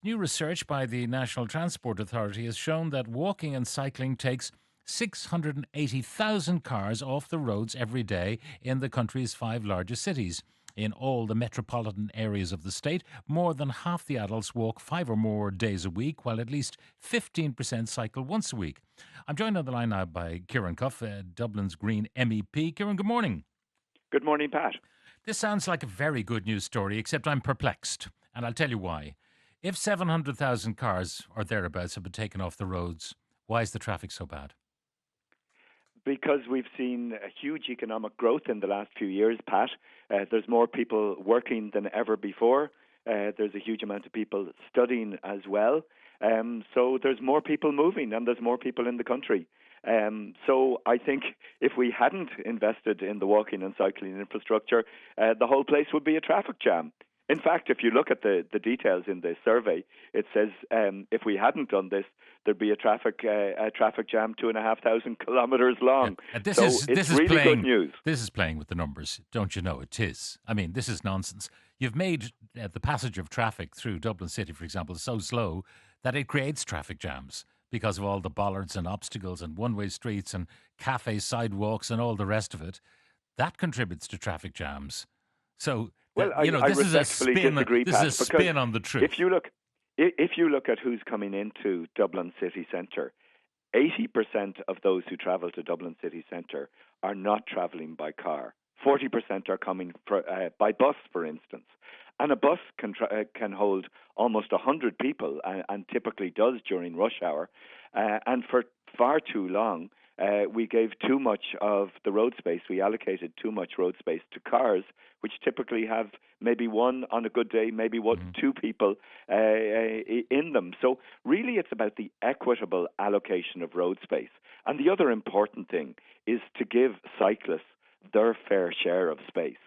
New research by the National Transport Authority has shown that walking and cycling takes 680,000 cars off the roads every day in the country's five largest cities. In all the metropolitan areas of the state, more than half the adults walk 5 or more days a week, while at least 15% cycle once a week. I'm joined on the line now by Ciarán Cuffe, Dublin's Green MEP. Ciarán, good morning. Good morning, Pat. This sounds like a very good news story, except I'm perplexed, and I'll tell you why. If 700,000 cars or thereabouts have been taken off the roads, why is the traffic so bad? Because we've seen a huge economic growth in the last few years, Pat. There's more people working than ever before. There's a huge amount of people studying as well. So there's more people moving and there's more people in the country. So I think if we hadn't invested in the walking and cycling infrastructure, the whole place would be a traffic jam. In fact, if you look at the details in the survey, it says if we hadn't done this, there'd be a traffic jam 2,500 kilometres long. This So is it's this is really playing good news. this is playing with the numbers, don't you know? It is. I mean, this is nonsense. You've made the passage of traffic through Dublin City, for example, so slow that it creates traffic jams because of all the bollards and obstacles and one-way streets and cafe sidewalks and all the rest of it. That contributes to traffic jams. So Well, I this is a respectfully spin. disagree, This is Pat, a because spin on the truth. if you look if you look at who's coming into Dublin city centre, 80% of those who travel to Dublin city centre are not travelling by car. 40% are coming by bus, for instance. And a bus can hold almost 100 people and typically does during rush hour. And for far too long, we gave too much of the road space. We allocated too much road space to cars, which typically have maybe one on a good day, maybe two people in them. So really it's about the equitable allocation of road space. And the other important thing is to give cyclists their fair share of space.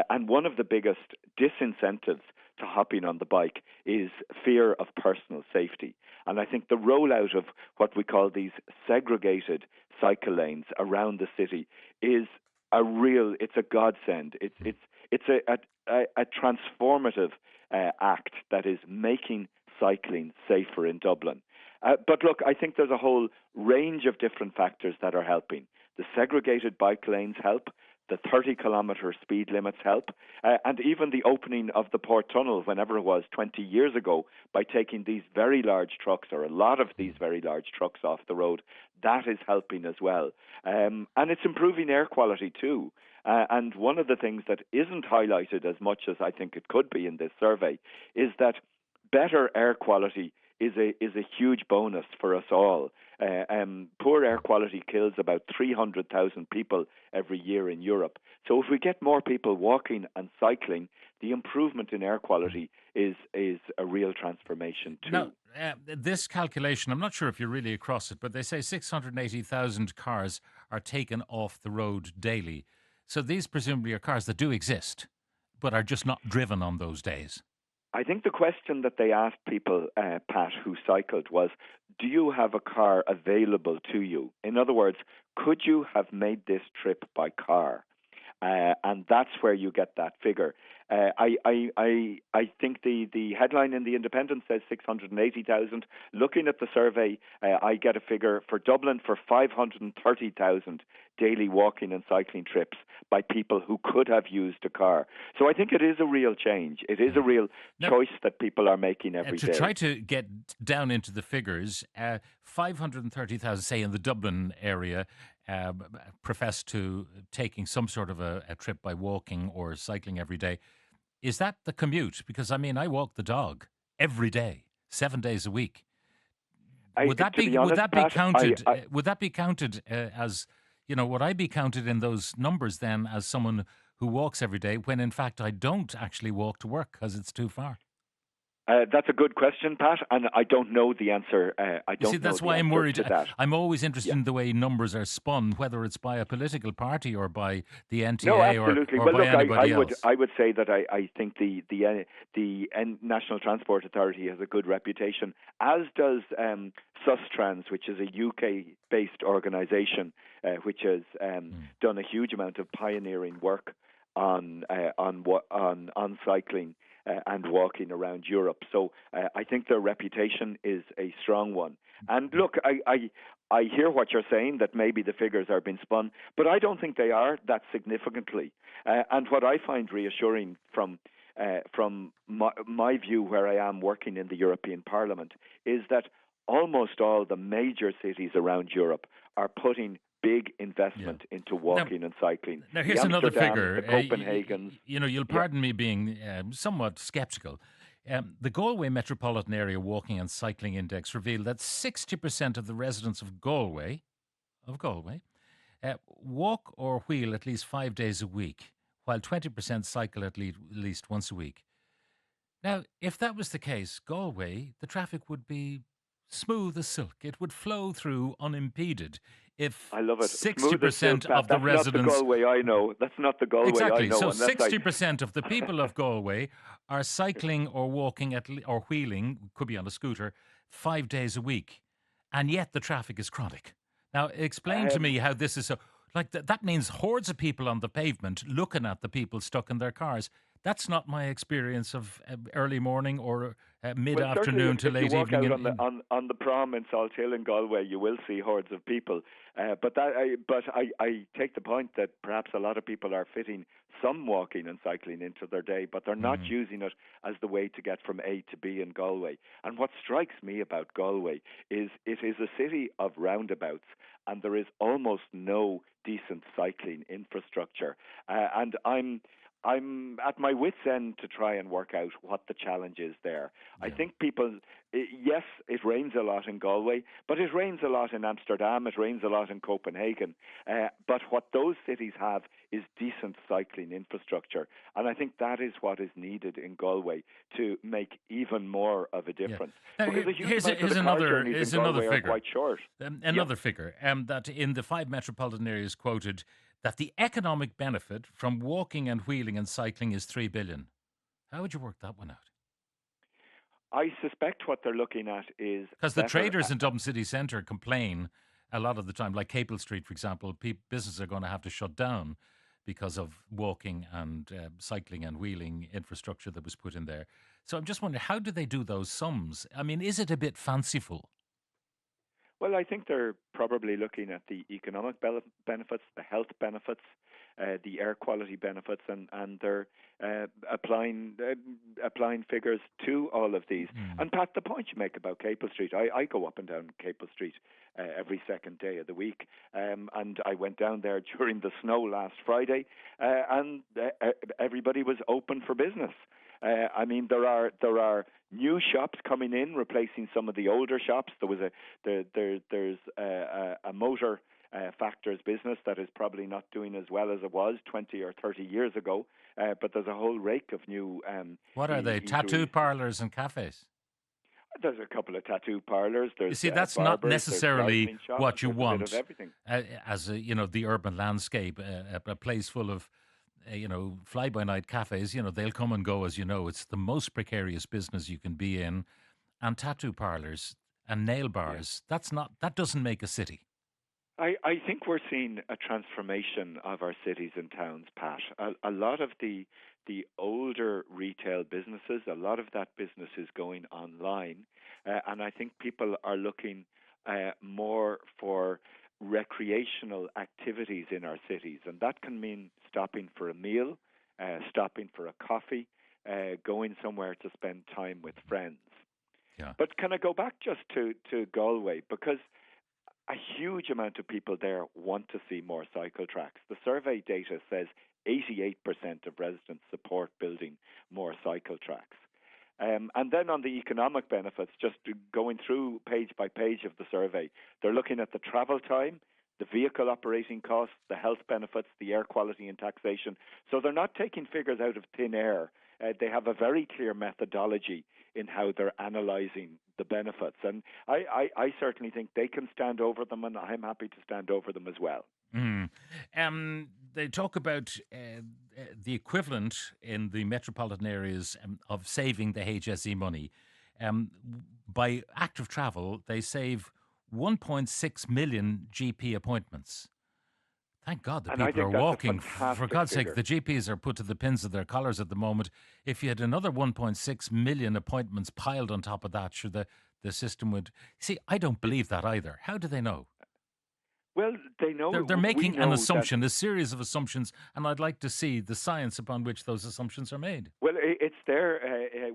And one of the biggest disincentives to hopping on the bike is fear of personal safety. And I think the rollout of what we call these segregated cycle lanes around the city is it's a godsend. It's a transformative act that is making cycling safer in Dublin. But look, I think there's a whole range of different factors that are helping. The segregated bike lanes help. The 30-kilometre speed limits help. And even the opening of the Port Tunnel, whenever it was, 20 years ago, by taking these very large trucks, or a lot of these very large trucks off the road, that is helping as well. And it's improving air quality too. And one of the things that isn't highlighted as much as I think it could be in this survey is that better air quality is a huge bonus for us all. Poor air quality kills about 300,000 people every year in Europe. So if we get more people walking and cycling, the improvement in air quality is a real transformation too. Now, this calculation, I'm not sure if you're really across it, but they say 680,000 cars are taken off the road daily. So these presumably are cars that do exist, but are just not driven on those days. I think the question that they asked people, Pat, who cycled was, do you have a car available to you? In other words, could you have made this trip by car? And that's where you get that figure. I think the headline in the Independent says 680,000. Looking at the survey, I get a figure for Dublin for 530,000 daily walking and cycling trips by people who could have used a car. So I think it is a real change. It is a real choice that people are making every day. To try to get down into the figures, 530,000, say, in the Dublin area, profess to taking some sort of a trip by walking or cycling every day. Is that the commute? Because, I mean, I walk the dog every day, 7 days a week. Would that be counted? Would that be counted as, would I be counted in those numbers then as someone who walks every day when in fact I don't actually walk to work because it's too far? That's a good question, Pat, and I don't know the answer. That's why I'm worried. I'm always interested in the way numbers are spun, whether it's by a political party or by the NTA no, absolutely. or by anybody else. I would say that I think the National Transport Authority has a good reputation, as does Sustrans, which is a UK-based organisation which has done a huge amount of pioneering work on cycling. and walking around Europe. So I think their reputation is a strong one. And look, I hear what you're saying, that maybe the figures are being spun, but I don't think they are that significantly. And what I find reassuring from my view, where I am working in the European Parliament, is that almost all the major cities around Europe are putting big investment into walking and cycling. Now, here's another figure. The Copenhagen's. You'll pardon me being somewhat sceptical. The Galway Metropolitan Area Walking and Cycling Index revealed that 60% of the residents of Galway, walk or wheel at least 5 days a week, while 20% cycle at least once a week. Now, if that was the case, Galway, the traffic would be smooth as silk. It would flow through unimpeded. If I love it. 60% of the residents... That's not the Galway I know. That's not the Galway exactly. I know. So 60% of the people of Galway are cycling or walking or wheeling, could be on a scooter, 5 days a week. And yet the traffic is chronic. Now, explain to me how this is so... Like, that means hordes of people on the pavement looking at the people stuck in their cars. That's not my experience of early morning or mid-afternoon to late evening. If you walk out on the prom in Salthill in Galway, you will see hordes of people. But I take the point that perhaps a lot of people are fitting some walking and cycling into their day, but they're not using it as the way to get from A to B in Galway. And what strikes me about Galway is it is a city of roundabouts, and there is almost no decent cycling infrastructure. And I'm at my wit's end to try and work out what the challenge is there. Yeah. I think people, yes, it rains a lot in Galway, but it rains a lot in Amsterdam, it rains a lot in Copenhagen. But what those cities have is decent cycling infrastructure. And I think that is what is needed in Galway to make even more of a difference. Yeah. Now, here's another figure. Are quite short. Another figure, that in the 5 metropolitan areas quoted, that the economic benefit from walking and wheeling and cycling is 3 billion. How would you work that one out? I suspect what they're looking at is... Because the traders in Dublin City Centre complain a lot of the time, like Capel Street, for example, businesses are going to have to shut down because of walking and cycling and wheeling infrastructure that was put in there. So I'm just wondering, how do they do those sums? I mean, is it a bit fanciful? Well, I think they're probably looking at the economic benefits, the health benefits, the air quality benefits, and they're applying figures to all of these. And Pat, the point you make about Capel Street, I go up and down Capel Street every second day of the week, and I went down there during the snow last Friday, and everybody was open for business. I mean, there are new shops coming in, replacing some of the older shops. There's a motor factors business that is probably not doing as well as it was 20 or 30 years ago. But there's a whole rake of new. What are they? Tattoo parlors and cafes? There's a couple of tattoo parlors. You see, that's not necessarily what you want. There's a bit of everything. As the urban landscape, a place full of fly-by-night cafes, they'll come and go, as you know. It's the most precarious business you can be in. And tattoo parlours and nail bars, that doesn't make a city. I think we're seeing a transformation of our cities and towns, Pat. A lot of the older retail businesses, a lot of that business is going online. And I think people are looking more for recreational activities in our cities, and that can mean stopping for a meal, stopping for a coffee, going somewhere to spend time with friends. Yeah. But can I go back just to Galway, because a huge amount of people there want to see more cycle tracks. The survey data says 88% of residents support building more cycle tracks. And then on the economic benefits, just going through page by page of the survey, they're looking at the travel time, the vehicle operating costs, the health benefits, the air quality and taxation. So they're not taking figures out of thin air. They have a very clear methodology in how they're analysing the benefits. And I certainly think they can stand over them, and I'm happy to stand over them as well. They talk about the equivalent in the metropolitan areas of saving the HSE money. By active travel, they save 1.6 million GP appointments. Thank God the And I people are think that's a walking. For fantastic God's sake, figure. the GPs are put to the pins of their collars at the moment. If you had another 1.6 million appointments piled on top of that, sure, the system would. See, I don't It, believe that either. How do they know? well, they They're know, we making an know that. assumption, a series of assumptions, and I'd like to see the science upon which those assumptions are made. Well, it's there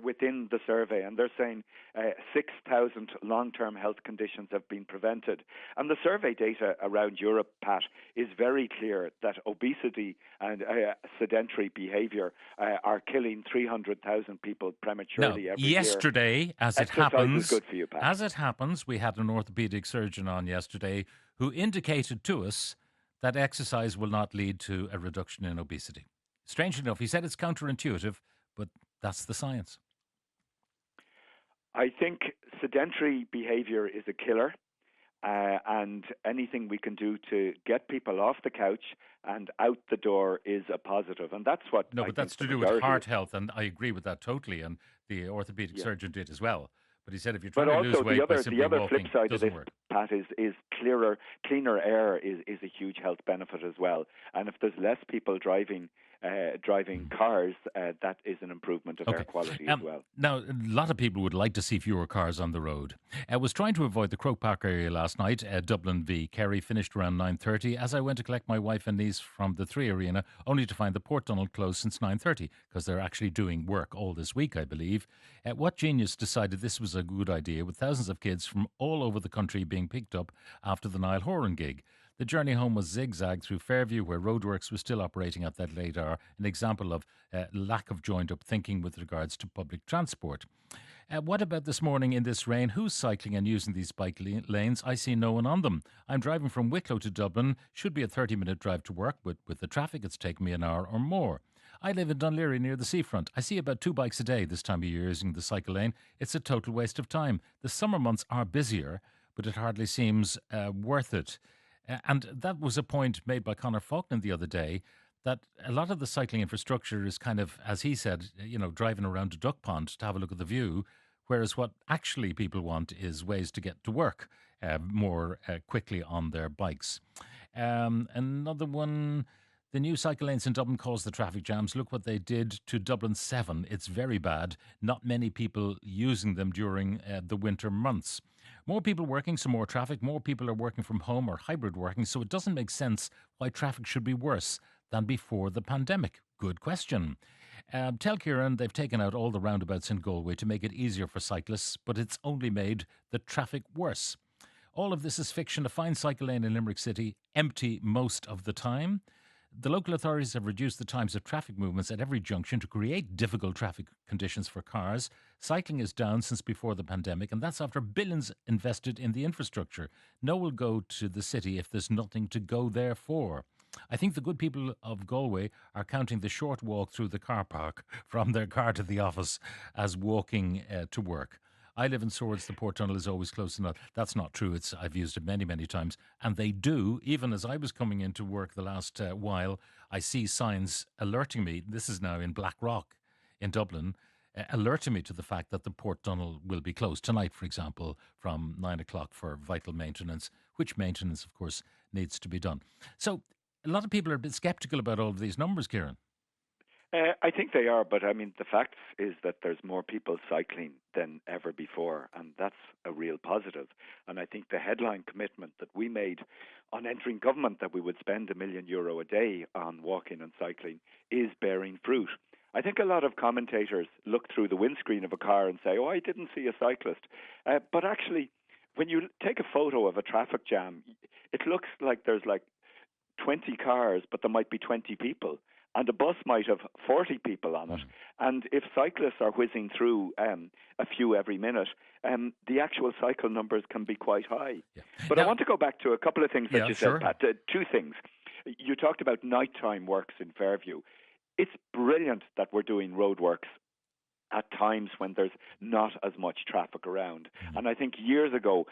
within the survey, and they're saying 6,000 long-term health conditions have been prevented. And the survey data around Europe, Pat, is very clear that obesity and sedentary behaviour are killing 300,000 people Now, prematurely every year. yesterday, Exercise is good for you, Pat. we had an orthopedic surgeon on yesterday who indicated to us that exercise will not lead to a reduction in obesity. Strangely enough, he said it's counterintuitive, but that's the science. I think sedentary behaviour is a killer. And anything we can do to get people off the couch and out the door is a positive. And that's what No, I but think that's the to do with majority heart is. health, and I agree with that totally. And the orthopedic Yeah. surgeon did as well. But he said if you're But trying to lose also weight by the simply other flip walking, it side of doesn't this, work. Pat, is cleaner air is a huge health benefit as well. And if there's less people driving cars, that is an improvement of air Okay. quality as well. Now, a lot of people would like to see fewer cars on the road. I was trying to avoid the Croke Park area last night. Dublin v Kerry finished around 9:30 as I went to collect my wife and niece from the Three Arena, only to find the Port Tunnel closed since 9:30 because they're actually doing work all this week, I believe. What genius decided this was a good idea with thousands of kids from all over the country being picked up after the Niall Horan gig? The journey home was zigzag through Fairview, where roadworks was still operating at that late hour, an example of lack of joined-up thinking with regards to public transport. What about this morning in this rain? Who's cycling and using these bike lanes? I see no one on them. I'm driving from Wicklow to Dublin. Should be a 30-minute drive to work, but with the traffic, it's taken me an hour or more. I live in Dunleary near the seafront. I see about 2 bikes a day this time of year using the cycle lane. It's a total waste of time. The summer months are busier, but it hardly seems worth it. And that was a point made by Conor Faulkner the other day, that a lot of the cycling infrastructure is kind of, as he said, driving around a duck pond to have a look at the view, whereas what actually people want is ways to get to work more quickly on their bikes. Another one, the new cycle lanes in Dublin caused the traffic jams. Look what they did to Dublin 7. It's very bad. Not many people using them during the winter months. More people working, so more traffic. More people are working from home or hybrid working, so it doesn't make sense why traffic should be worse than before the pandemic. Good question. Tell Ciarán they've taken out all the roundabouts in Galway to make it easier for cyclists, but it's only made the traffic worse. All of this is fiction. A fine cycle lane in Limerick City, empty most of the time. The local authorities have reduced the times of traffic movements at every junction to create difficult traffic conditions for cars. Cycling is down since before the pandemic, and that's after billions invested in the infrastructure. No one will go to the city if there's nothing to go there for. I think the good people of Galway are counting the short walk through the car park from their car to the office as walking to work. I live in Swords. The Port Tunnel is always close enough. That's not true. I've used it many, many times. And they do, even as I was coming into work the last while, I see signs alerting me. This is now in Blackrock in Dublin, alerting me to the fact that the Port Tunnel will be closed tonight, for example, from 9 o'clock for vital maintenance, which maintenance, of course, needs to be done. So a lot of people are a bit sceptical about all of these numbers, Ciarán. I think they are, but I mean, the fact is that there's more people cycling than ever before, and that's a real positive. And I think the headline commitment that we made on entering government, that we would spend €1 million a day on walking and cycling, is bearing fruit. I think a lot of commentators look through the windscreen of a car and say, "Oh, I didn't see a cyclist," but actually, when you take a photo of a traffic jam, it looks like there's like 20 cars, but there might be 20 people. And a bus might have 40 people on it. And if cyclists are whizzing through a few every minute, the actual cycle numbers can be quite high. Yeah. But Now, I want to go back to a couple of things that you sure. said, Pat. Two things. You talked about nighttime works in Fairview. It's brilliant that we're doing road works at times when there's not as much traffic around. And I think years ago,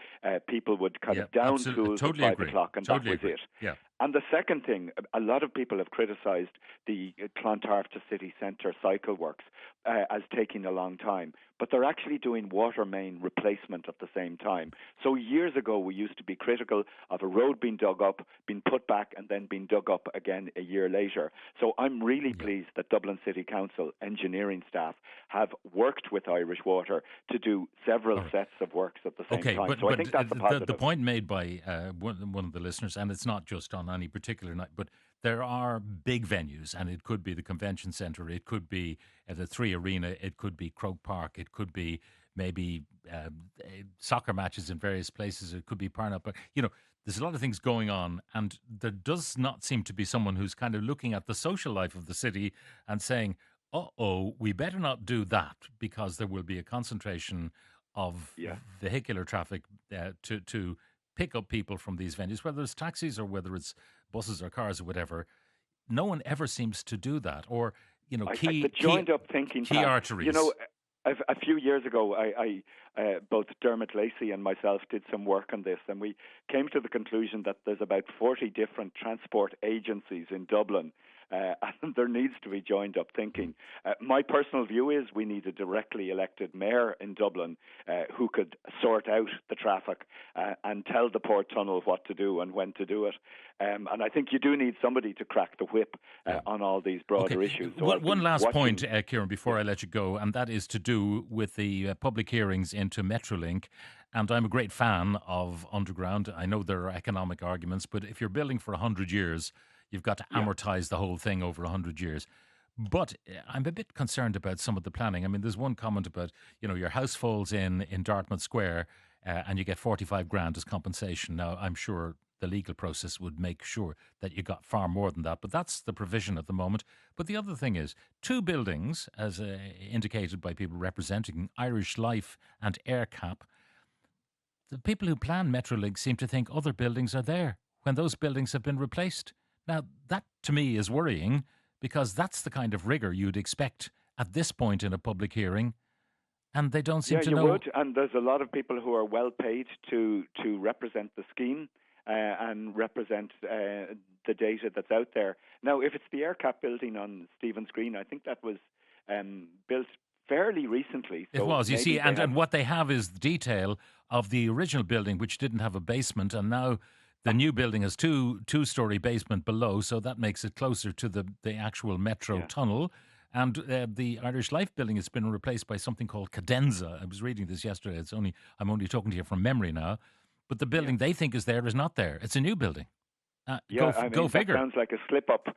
people would kind of down tools totally at 5 agree. o'clock and Totally that was agree. it. Yeah. And the second thing, a lot of people have criticised the Clontarf to city centre cycle works as taking a long time, but they're actually doing water main replacement at the same time. So years ago, we used to be critical of a road being dug up, being put back, and then being dug up again a year later. So I'm really pleased that Dublin City Council engineering staff have worked with Irish Water to do several sets of works at the same time. So I think that's a positive. The point made by one of the listeners, and it's not just on any particular night, but there are big venues, and it could be the convention centre, it could be the Three Arena, it could be Croke Park, it could be maybe soccer matches in various places, it could be Parnell Park. There's a lot of things going on, and there does not seem to be someone who's kind of looking at the social life of the city and saying, we better not do that because there will be a concentration of vehicular traffic to pick up people from these venues, whether it's taxis or whether it's buses or cars or whatever. No one ever seems to do that. Or, the joined up thinking, key arteries. A few years ago, I both Dermot Lacey and myself did some work on this, and we came to the conclusion that there's about 40 different transport agencies in Dublin, and there needs to be joined up thinking. My personal view is we need a directly elected mayor in Dublin who could sort out the traffic and tell the Port Tunnel what to do and when to do it. And I think you do need somebody to crack the whip on all these broader issues. So one last point, Ciarán, before I let you go, and that is to do with the public hearings into Metrolink. And I'm a great fan of Underground. I know there are economic arguments, but if you're building for 100 years, you've got to amortise the whole thing over 100 years. But I'm a bit concerned about some of the planning. I mean, there's one comment about, your house falls in Dartmouth Square and you get 45 grand as compensation. Now, I'm sure the legal process would make sure that you got far more than that, but that's the provision at the moment. But the other thing is, two buildings, as indicated by people representing Irish Life and AirCap, the people who plan Metrolink seem to think other buildings are there when those buildings have been replaced. Now, that to me is worrying because that's the kind of rigour you'd expect at this point in a public hearing, and they don't seem to know. Yeah, you would, and there's a lot of people who are well paid to represent the scheme and represent the data that's out there. Now, if it's the AirCap building on Stephen's Green, I think that was built fairly recently. So it was, you see, and what they have is the detail of the original building, which didn't have a basement, and now the new building has two-story basement below, so that makes it closer to the actual metro tunnel. And the Irish Life building has been replaced by something called Cadenza. I was reading this yesterday. I'm only talking to you from memory now. But the building they think is there is not there. It's a new building. Go figure. That sounds like a slip-up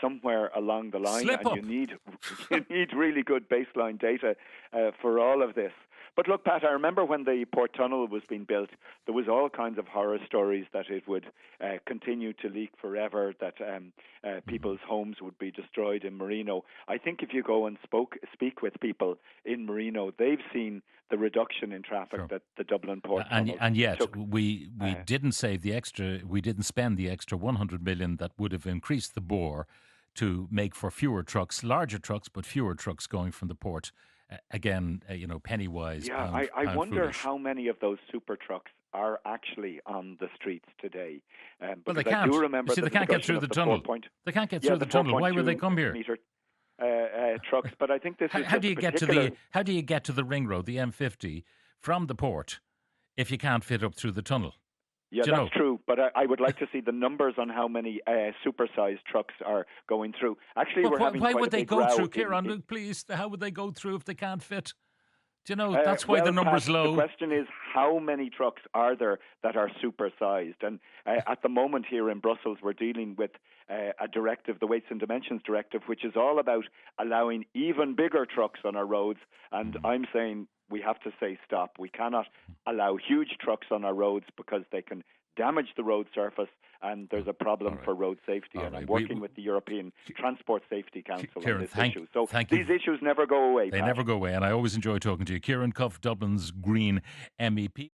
somewhere along the line. You need really good baseline data for all of this. But look, Pat, I remember when the Port Tunnel was being built, there was all kinds of horror stories that it would continue to leak forever, that people's homes would be destroyed in Marino. I think if you go and speak with people in Marino, they've seen the reduction in traffic that the Dublin Port Tunnel and yet took. we didn't save the extra. We didn't spend the extra 100 million that would have increased the bore to make for fewer trucks, larger trucks, but fewer trucks going from the port. Again, penny wise. Yeah, I wonder foolish. how many of those super trucks are actually on the streets today. Well, they can't. I do remember they can't get through the tunnel. They can't get through the tunnel. Why would they come here? Trucks, but I think this is how do you get to the ring road, the M50, from the port if you can't fit up through the tunnel? Yeah, that's true, but I would like to see the numbers on how many supersized trucks are going through. Actually, why would they go through, Ciarán? Please, how would they go through if they can't fit? That's why the number's low. The question is, how many trucks are there that are supersized? And at the moment here in Brussels, we're dealing with a directive, the Weights and Dimensions Directive, which is all about allowing even bigger trucks on our roads. And I'm saying we have to say stop. We cannot allow huge trucks on our roads because they can damage the road surface, and there's a problem for road safety. And I'm working with the European Transport Safety Council on this issue. So these issues never go away. They never go away, and I always enjoy talking to you. Ciarán Cuffe, Dublin's Green MEP.